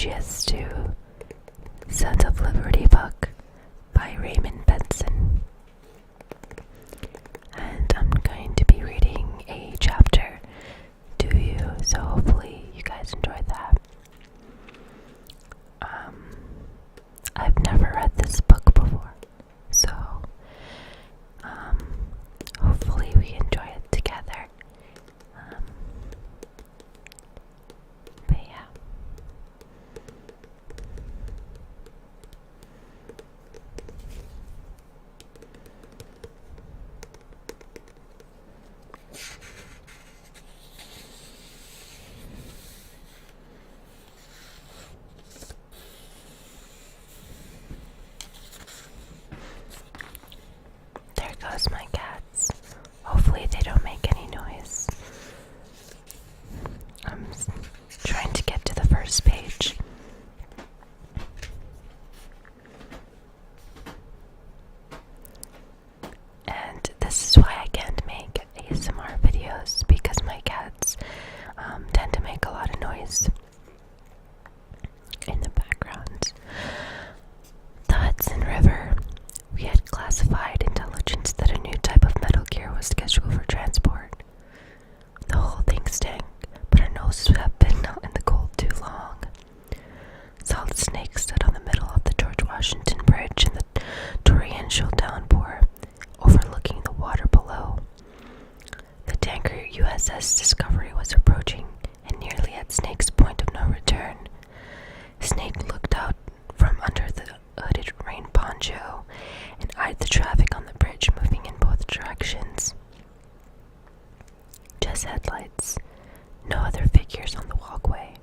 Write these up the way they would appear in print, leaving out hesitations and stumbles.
MGS2 Sons of Liberty book by Raymond Benson. And I'm going to be reading a chapter to you, so hopefully you guys enjoyed that. I've never read this book before, so hopefully we enjoy it together. But yeah. There goes my cats. Hopefully they don't make any noise. I'm trying to get to the first page. And this is why I can't make ASMR videos, because my cats tend to make a lot of noise in the background. The Hudson River. We had classified intelligence that a new type of metal gear was scheduled for transport. The whole thing stank, but our noses have been out in the cold too long. Solid Snake stood on the middle of the George Washington Bridge in the torrential downpour, overlooking the water below. The tanker USS Discovery was approaching and nearly at Snake's point of no return. Snake looked out from under the hooded rain poncho and eyed the traffic on the bridge moving in both directions. Just headlights, no other figures on the walkway.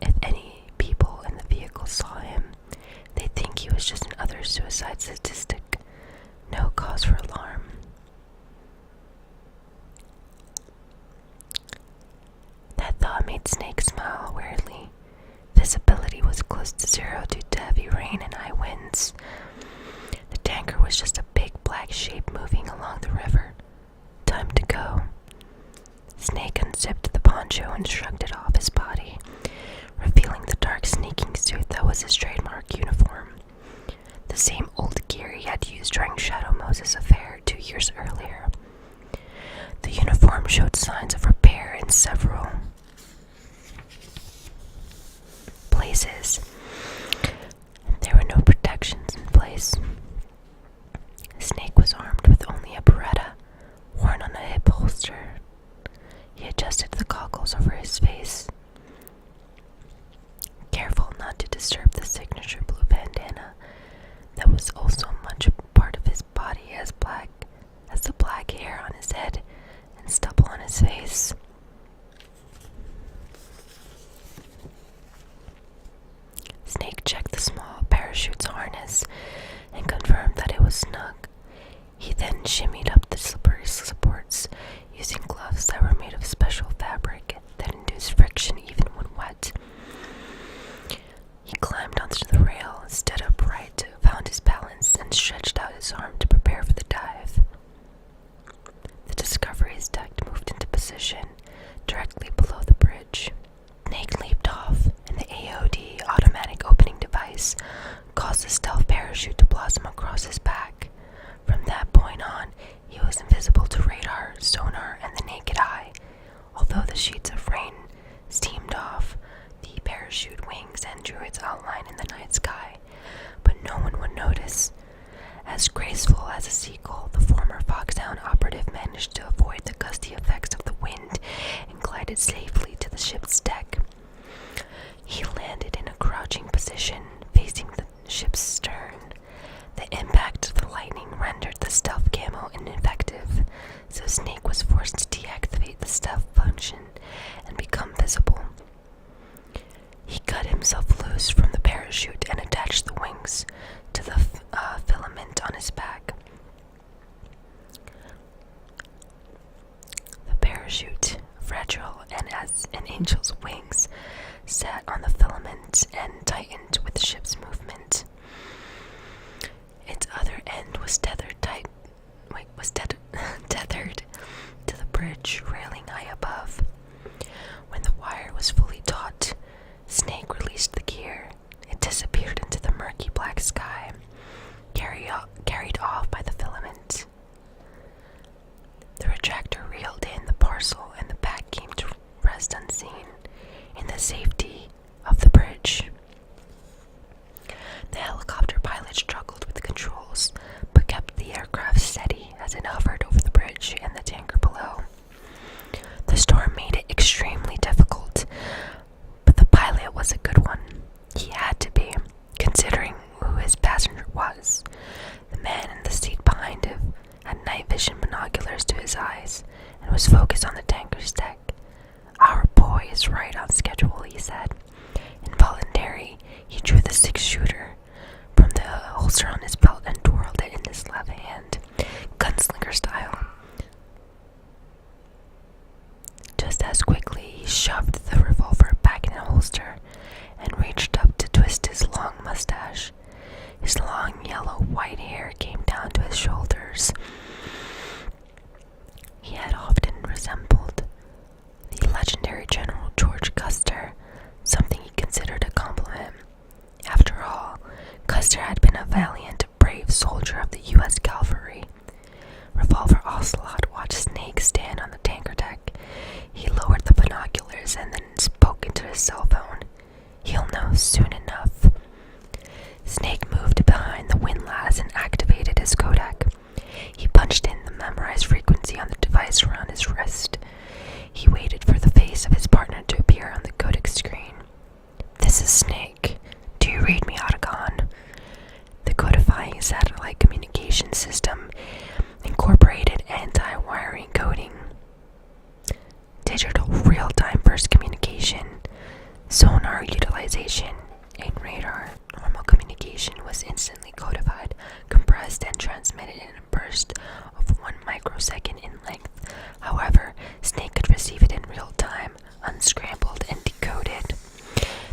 If any people in the vehicle saw him, they'd think he was just another suicide statistic. No cause for alarm. That thought made Snake smile weirdly. Visibility was close to zero due to heavy rain and high winds. The tanker was just a big black shape moving along the river. Time to go. Snake unzipped the poncho and shrugged it off his body, revealing the dark sneaking suit that was his trademark uniform. The same old gear he had used during Shadow Moses' affair 2 years earlier. The uniform showed signs of repair in several places. There were no protections in place. Snake was armed with only a Beretta, worn on a hip holster. He adjusted the goggles over his face, careful not to disturb the signature blue bandana that was also much a part of his body as the black hair on his head and stubble on his face. Snake checked the small parachute's harness and confirmed that it was snug. He then shimmied up the slippery supports using gloves that were made of special fabric that induced friction even when wet. He climbed onto the rail, stood upright, found his balance, and stretched out his arm to prepare for the dive. The Discovery's deck moved into position directly below the bridge. Snake leaped off, and the AOD automatic opening device caused the stealth parachute to blossom across his back. From that point on, he was invisible to radar, sonar, and the naked eye. Although the sheets of rain steamed off the parachute wings and drew its outline in the night sky, but no one would notice. As graceful as a seagull, the former Foxhound operative managed to avoid the gusty effects of the wind and glided safely to the ship's deck. He landed in a crouching position, facing the ship's stern. The impact of the lightning rendered the stealth camo ineffective, so Snake was forced to deactivate the stealth function and become visible. He cut himself loose from the parachute and attached the wings to the filament on his back. The parachute, fragile and as an angel's wings, sat on the filament and tightened with the ship's movement. Its other end was tethered to the bridge railing high above. When the wire was fully taut, Snake released the safety of the bridge. The helicopter pilot struggled with the controls, but kept the aircraft steady as it hovered over the bridge and the tanker below. The storm made it extremely difficult, but the pilot was a good one. He had to be, considering who his passenger was. The man in the seat behind him had night vision binoculars to his eyes and was focused on the tanker's deck. "Our boy is right on schedule," he said. Involuntarily, he drew the six-shooter from the holster on his belt and twirled it in his left hand, gunslinger style. Just as quickly, he shoved the revolver back in the holster and reached up to twist his long mustache. His long yellow-white hair came down to his shoulders. He had often resembled the legendary General George Custer, something he considered a compliment. After all, Custer had been a valiant, brave soldier of the U.S. Cavalry. Revolver Ocelot watched Snake stand on the tanker deck. He lowered the binoculars and then spoke into his cell phone. "He'll know soon enough." Snake moved behind the windlass and activated his codec. He punched in the memorized frequency on the device around his wrist. He waited for the face of his partner to appear on the codec screen. "This is Snake. Do you read me, Otacon?" The codifying satellite communication system incorporated anti-wiring coding, digital real-time burst communication, sonar utilization, and radar. Normal communication was instantly codified, compressed, and transmitted in a burst of 1 microsecond in length. However, Snake could receive it in real time, unscrambled and decoded.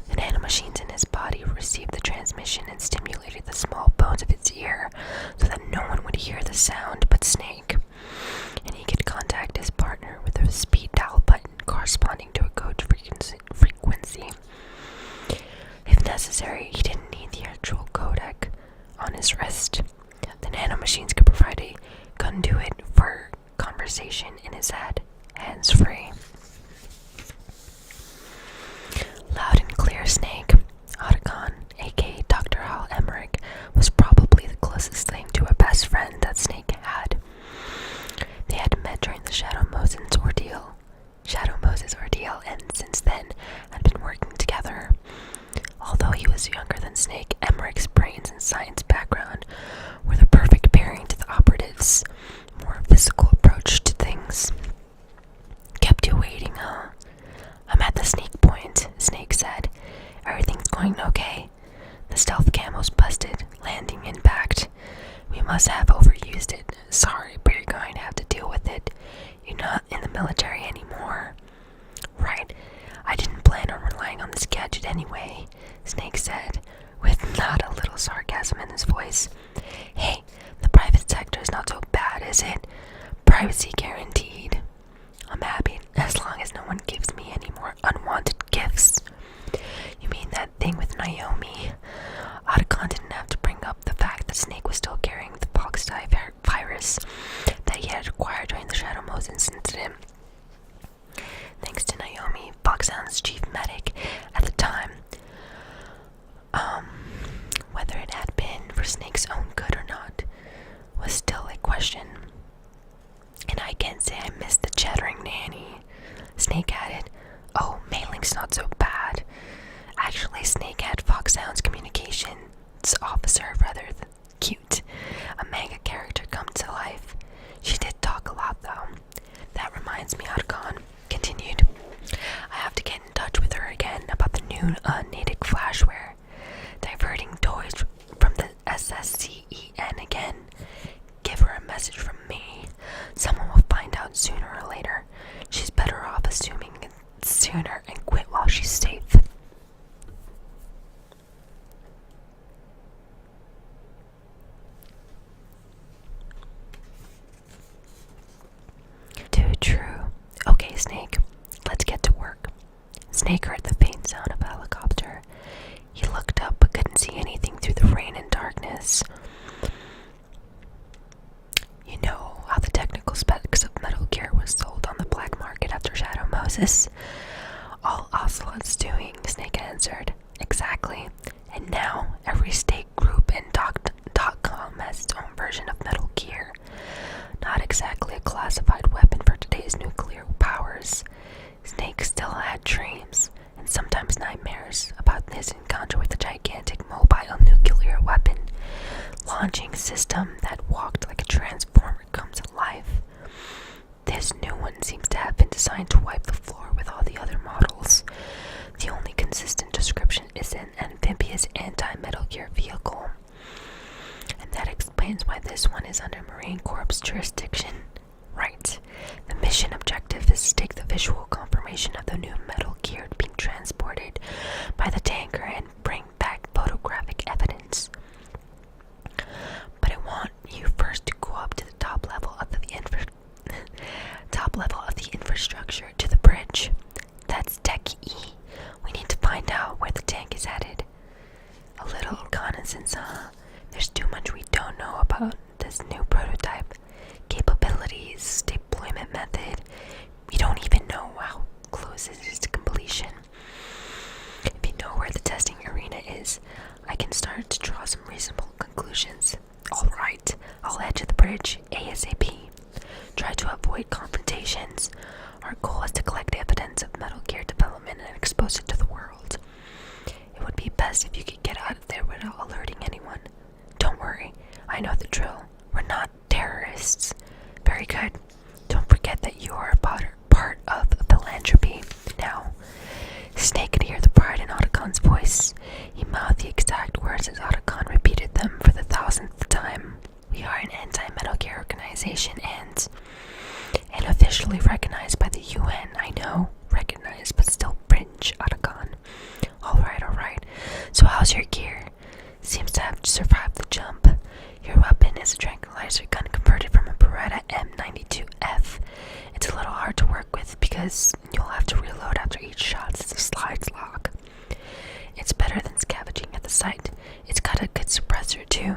The nanomachines in his body received the transmission and stimulated the small bones of its ear so that no one would hear the sound but Snake, and he could contact his partner with a speed dial button corresponding to a code frequency. If necessary, he didn't need the actual codec on his wrist. The nanomachines could provide a conduit for conversation in his head, hands-free. Loud and clear, Snake. Otacon, aka Dr. Hal Emmerich, was probably the closest thing to a best friend that Snake had. They had met during the Shadow Moses ordeal, and since then had been working together. Although he was younger than Snake, Emmerich's brains and science background were the perfect pairing to the operative's more physical approach to things. "Kept you waiting, huh?" "I'm at the sneak point," Snake said. "Everything's going okay. The stealth camo's busted, landing impact. We must have overused it. Sorry, but you're going to have to deal with it. You're not in the military anymore." "Right. I didn't plan on relying on this gadget anyway," Snake said, with not a little sarcasm in his voice. "Hey, the private sector is not so bad, is it? Privacy guaranteed. I'm happy as long as no one gives me any more unwanted gifts." "You mean that thing with Naomi?" Otacon didn't have to bring up the fact that Snake was still carrying the pox-dye virus that he had acquired during the Shadow Moses incident. Thanks to Naomi, Foxhound's chief medic at the time, whether it had been for Snake's own good or not was still a question. "And I can't say I missed the chattering nanny," Snake added. "Oh, Mailing's not so bad." Actually, Snake had Foxhound's communications officer rather cute, a manga character come to life. She did talk a lot, though. "That reminds me," Otacon continued. "I have to get in touch with her again about the new Natick flashware. Diverting toys from the SSCEN again. Give her a message from me. Someone will find out sooner or later. She's better off assuming it sooner and quit while she's safe." Too true. "Okay, Snake, let's get to work." Snake heard the faint sound of a helicopter. He looked up but couldn't see anything through the rain and darkness. You know how the technical specs of Metal Gear was sold on the black market after Shadow Moses? All Ocelot's doing, Snake answered. Exactly. And now, every state group in .com has its own version of Metal Gear. Not exactly a classified weapon for today's nuclear powers. Snake still had dreams, and sometimes nightmares, about his encounter with a gigantic mobile nuclear weapon launching system that walked like a transformer come to life. This new one seems to have been designed to wipe the floor with all the other models. The only consistent description is an amphibious anti-Metal Gear vehicle. And that explains why this one is under Marine Corps jurisdiction. Right. The mission objective is to take the visual confirmation of the new Metal Gear being transported by the tanker and bring back photographic evidence. But I want you first to go up to the top level of the infrastructure, to the bridge. That's Deck E. We need to find out where the tank is headed. A little reconnaissance, huh? There's too much we don't know about this new prototype. Capabilities, deployment method. We don't even know how close it is to completion. If you know where the testing arena is, I can start to draw some reasonable conclusions. Alright, I'll head to the bridge ASAP. Try to avoid confrontations. Our goal is to collect evidence of Metal Gear development and expose it to the world. It would be best if you could get out of there without alerting anyone. Don't worry, I know the drill. We're not terrorists. Very good. Don't forget that you are a part of philanthropy. Now, Snake could hear the pride in Otacon's voice. He mouthed the exact words as Otacon repeated them for the 1000th time. We are an anti-Metal Gear organization and officially recognized by the UN. I know, recognized, but still fringe, Otacon. Alright. So how's your gear? Seems to have survived the jump. Your weapon is a tranquilizer gun converted from a Beretta M92F. It's a little hard to work with because you'll have to reload after each shot since the slides lock. It's better than scavenging at the site. It's got a good suppressor too.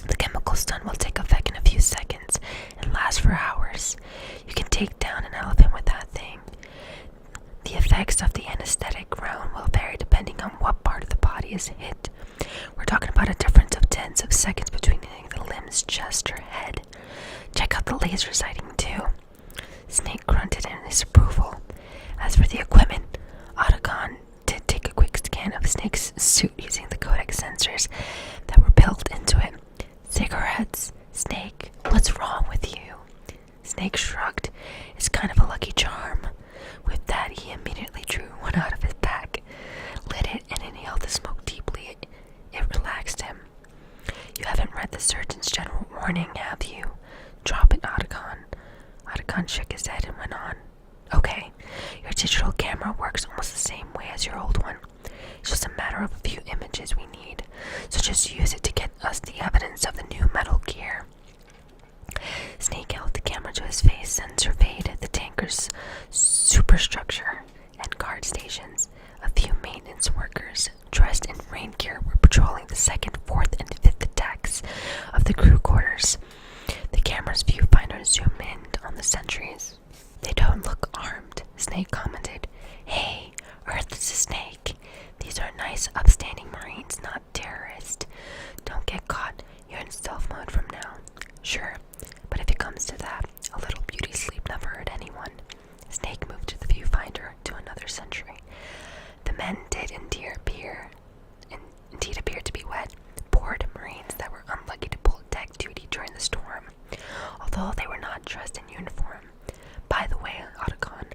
The chemical stun will take effect in a few seconds and last for hours. You can take down an elephant with that thing. The effects of the anesthetic round will vary depending on what part of the body is hit. We're talking about a difference of tens of seconds between hitting the limbs, chest, or head. Check out the laser sighting too. Snake grunted in disapproval. As for the equipment, Otacon did take a quick scan of Snake's suit using the codec sensors that were built into it. Cigarettes? Snake, what's wrong with you? Snake shrugged. It's kind of a lucky charm. With that, he immediately drew one out of his pack, lit it, and inhaled the smoke deeply. It relaxed him. You haven't read the Surgeon's General Warning, have you? Drop it, Otacon. Otacon shook his head and went on. Okay, your digital camera works almost the same way as your old one. It's just a matter of a few images we need, so just use it to get us the evidence of the new Metal Gear. Snake held the camera to his face and surveyed the tanker's superstructure and guard stations. A few maintenance workers dressed in rain gear were patrolling the 2nd, 4th, and 5th decks of the crew quarters. The camera's viewfinder zoomed in on the sentries. They don't look armed, Snake commented. Hey, Earth is a snake. These are nice, upstanding Marines, not terrorists. Don't get caught. You're in stealth mode from now. Sure, but if it comes to that, a little beauty sleep never hurt anyone. Snake moved to the viewfinder to another sentry. The men did indeed appear to be wet, bored Marines that were unlucky to pull deck duty during the storm, although they were not dressed in uniform. By the way, Otacon,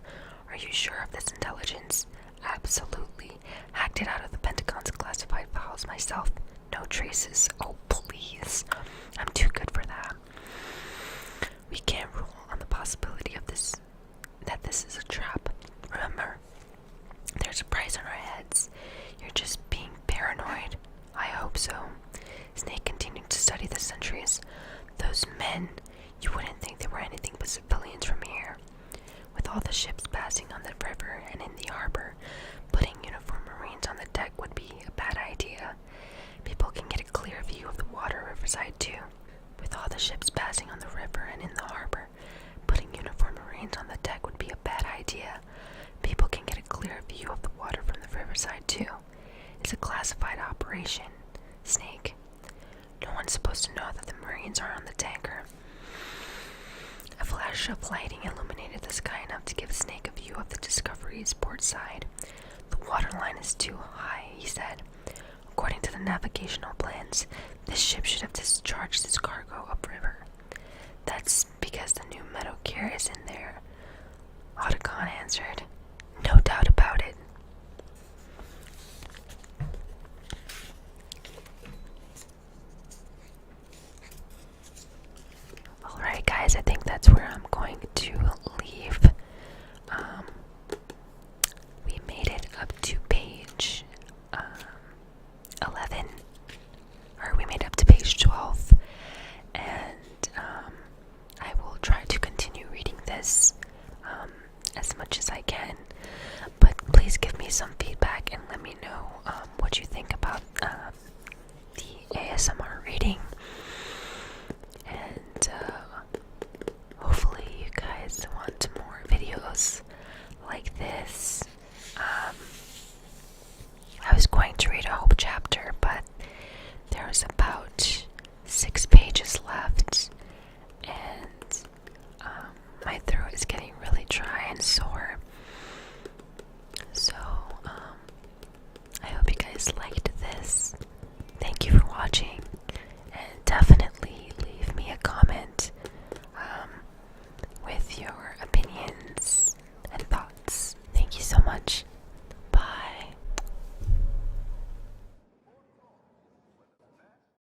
are you sure of this intelligence? Absolutely. Hacked it out of the Pentagon's classified files myself. No traces. Oh, please. I'm too good for that. We can't rule on the possibility of that this is a trap. Remember, there's a price on our heads. You're just being paranoid. I hope so. Snake continued to study the sentries. Those men, you wouldn't think they were anything but civilians from here. With all the ships passing on the river and in the harbor, putting uniformed Marines on the deck would be a bad idea. People can get a clear view of the water riverside too. With all the ships passing on the river and in the harbor, putting uniformed Marines on the deck would be a bad idea. People can clear view of the water from the riverside, too. It's a classified operation, Snake. No one's supposed to know that the Marines are on the tanker. A flash of lighting illuminated the sky enough to give Snake a view of the Discovery's port side. The waterline is too high, he said. According to the navigational plans, this ship should have discharged its cargo upriver. That's because the new metal gear is in there, Otacon answered. No doubt about it. Alright guys, I think that's where I'm going to leave. We made it up to page 11, or we made up to page 12, and I will try to continue reading this as much as I can, but please give me some feedback and let me know what you think about the ASMR reading, and hopefully you guys want more videos like this.